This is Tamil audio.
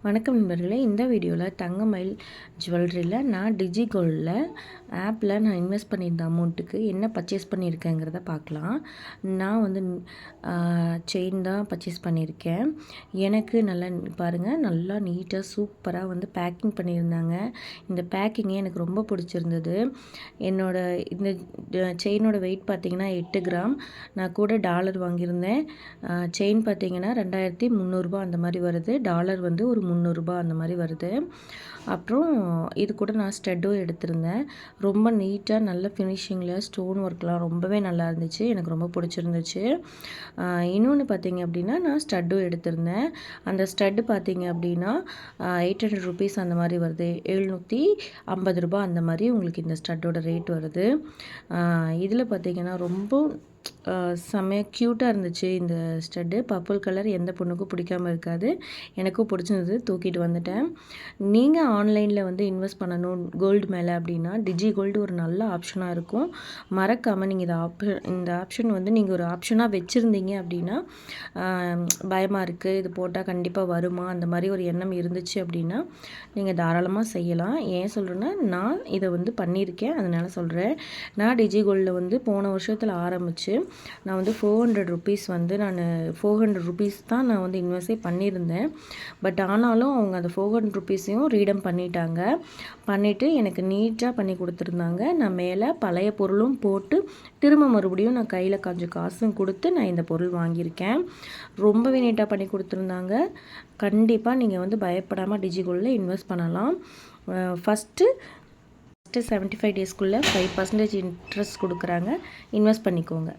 வணக்கம் நண்பர்களே, இந்த வீடியோவில் தங்கமயில் ஜுவல்லரியில் நான் டிஜிகோல்டில் ஆப்பில் நான் இன்வெஸ்ட் பண்ணியிருந்த அமௌண்ட்டுக்கு என்ன பர்ச்சேஸ் பண்ணியிருக்கேங்கிறத பார்க்கலாம். நான் வந்து செயின் தான் பர்ச்சேஸ் பண்ணியிருக்கேன். எனக்கு நல்லா பாருங்கள், நல்லா நீட்டாக சூப்பராக வந்து பேக்கிங் பண்ணியிருந்தாங்க. இந்த பேக்கிங்கே எனக்கு ரொம்ப பிடிச்சிருந்தது. இந்த செயினோட வெயிட் பார்த்திங்கன்னா 8 கிராம். நான் கூட டாலர் வாங்கியிருந்தேன். செயின் பார்த்திங்கன்னா 2300 அந்த மாதிரி வருது. டாலர் வந்து ஒரு 300 அந்த மாதிரி வருது. அப்புறம் இது கூட நான் ஸ்டட்டும் எடுத்திருந்தேன். ரொம்ப நீட்டாக நல்ல ஃபினிஷிங்கில் ஸ்டோன் ஒர்க்லாம் ரொம்பவே நல்லா இருந்துச்சு. எனக்கு ரொம்ப பிடிச்சிருந்துச்சு. இன்னொன்று பார்த்திங்க அப்படின்னா, நான் ஸ்டட்டும் எடுத்திருந்தேன். அந்த ஸ்டட்டு பார்த்திங்க அப்படின்னா 800 ருபீஸ் அந்த மாதிரி வருது. 750 அந்த மாதிரி உங்களுக்கு இந்த ஸ்டட்டோட ரேட் வருது. இதில் பார்த்திங்கன்னா ரொம்ப செம்மையாக க்யூட்டாக இருந்துச்சு இந்த ஸ்டட்டு. பர்பிள் கலர் எந்த பொண்ணுக்கும் பிடிக்காமல் இருக்காது. எனக்கும் பிடிச்சிருந்தது, தூக்கிட்டு வந்துட்டேன். நீங்கள் ஆன்லைனில் வந்து இன்வெஸ்ட் பண்ணணும் கோல்டு மேலே அப்படின்னா டிஜிகோல்டு ஒரு நல்ல ஆப்ஷனாக இருக்கும். மறக்காமல் நீங்கள் இந்த ஆப்ஷன் வந்து நீங்கள் ஒரு ஆப்ஷனாக வச்சுருந்தீங்க அப்படின்னா, பயமாக இருக்குது இது போட்டால் கண்டிப்பாக வருமா அந்த மாதிரி ஒரு எண்ணம் இருந்துச்சு அப்படின்னா நீங்கள் தாராளமாக செய்யலாம். ஏன் சொல்கிறேன்னா, நான் இதை வந்து பண்ணியிருக்கேன், அதனால் சொல்கிறேன். நான் டிஜிகோல்டில் வந்து போன வருஷத்தில் ஆரம்பித்து நான் வந்து 400 ருபீஸ் வந்து 400 ருபீஸ் தான் நான் வந்து இன்வெஸ்டே பண்ணியிருந்தேன். பட் ஆனாலும் அவங்க அந்த 400 ருபீஸையும் ரீடம் பண்ணிவிட்டு எனக்கு நீட்டாக பண்ணி கொடுத்துருந்தாங்க. நான் மேலே பழைய பொருளும் போட்டு திரும்ப மறுபடியும் நான் கையில் கொஞ்சம் காசும் கொடுத்து நான் இந்த பொருள் வாங்கியிருக்கேன். ரொம்பவே நீட்டாக பண்ணி கொடுத்துருந்தாங்க. கண்டிப்பாக நீங்கள் வந்து பயப்படாமல் டிஜிகோல்டில் இன்வெஸ்ட் பண்ணலாம். ஃபஸ்ட்டு 75 டேஸ்க்குள்ளே 5% இன்ட்ரெஸ்ட் கொடுக்குறாங்க. இன்வெஸ்ட் பண்ணிக்கோங்க.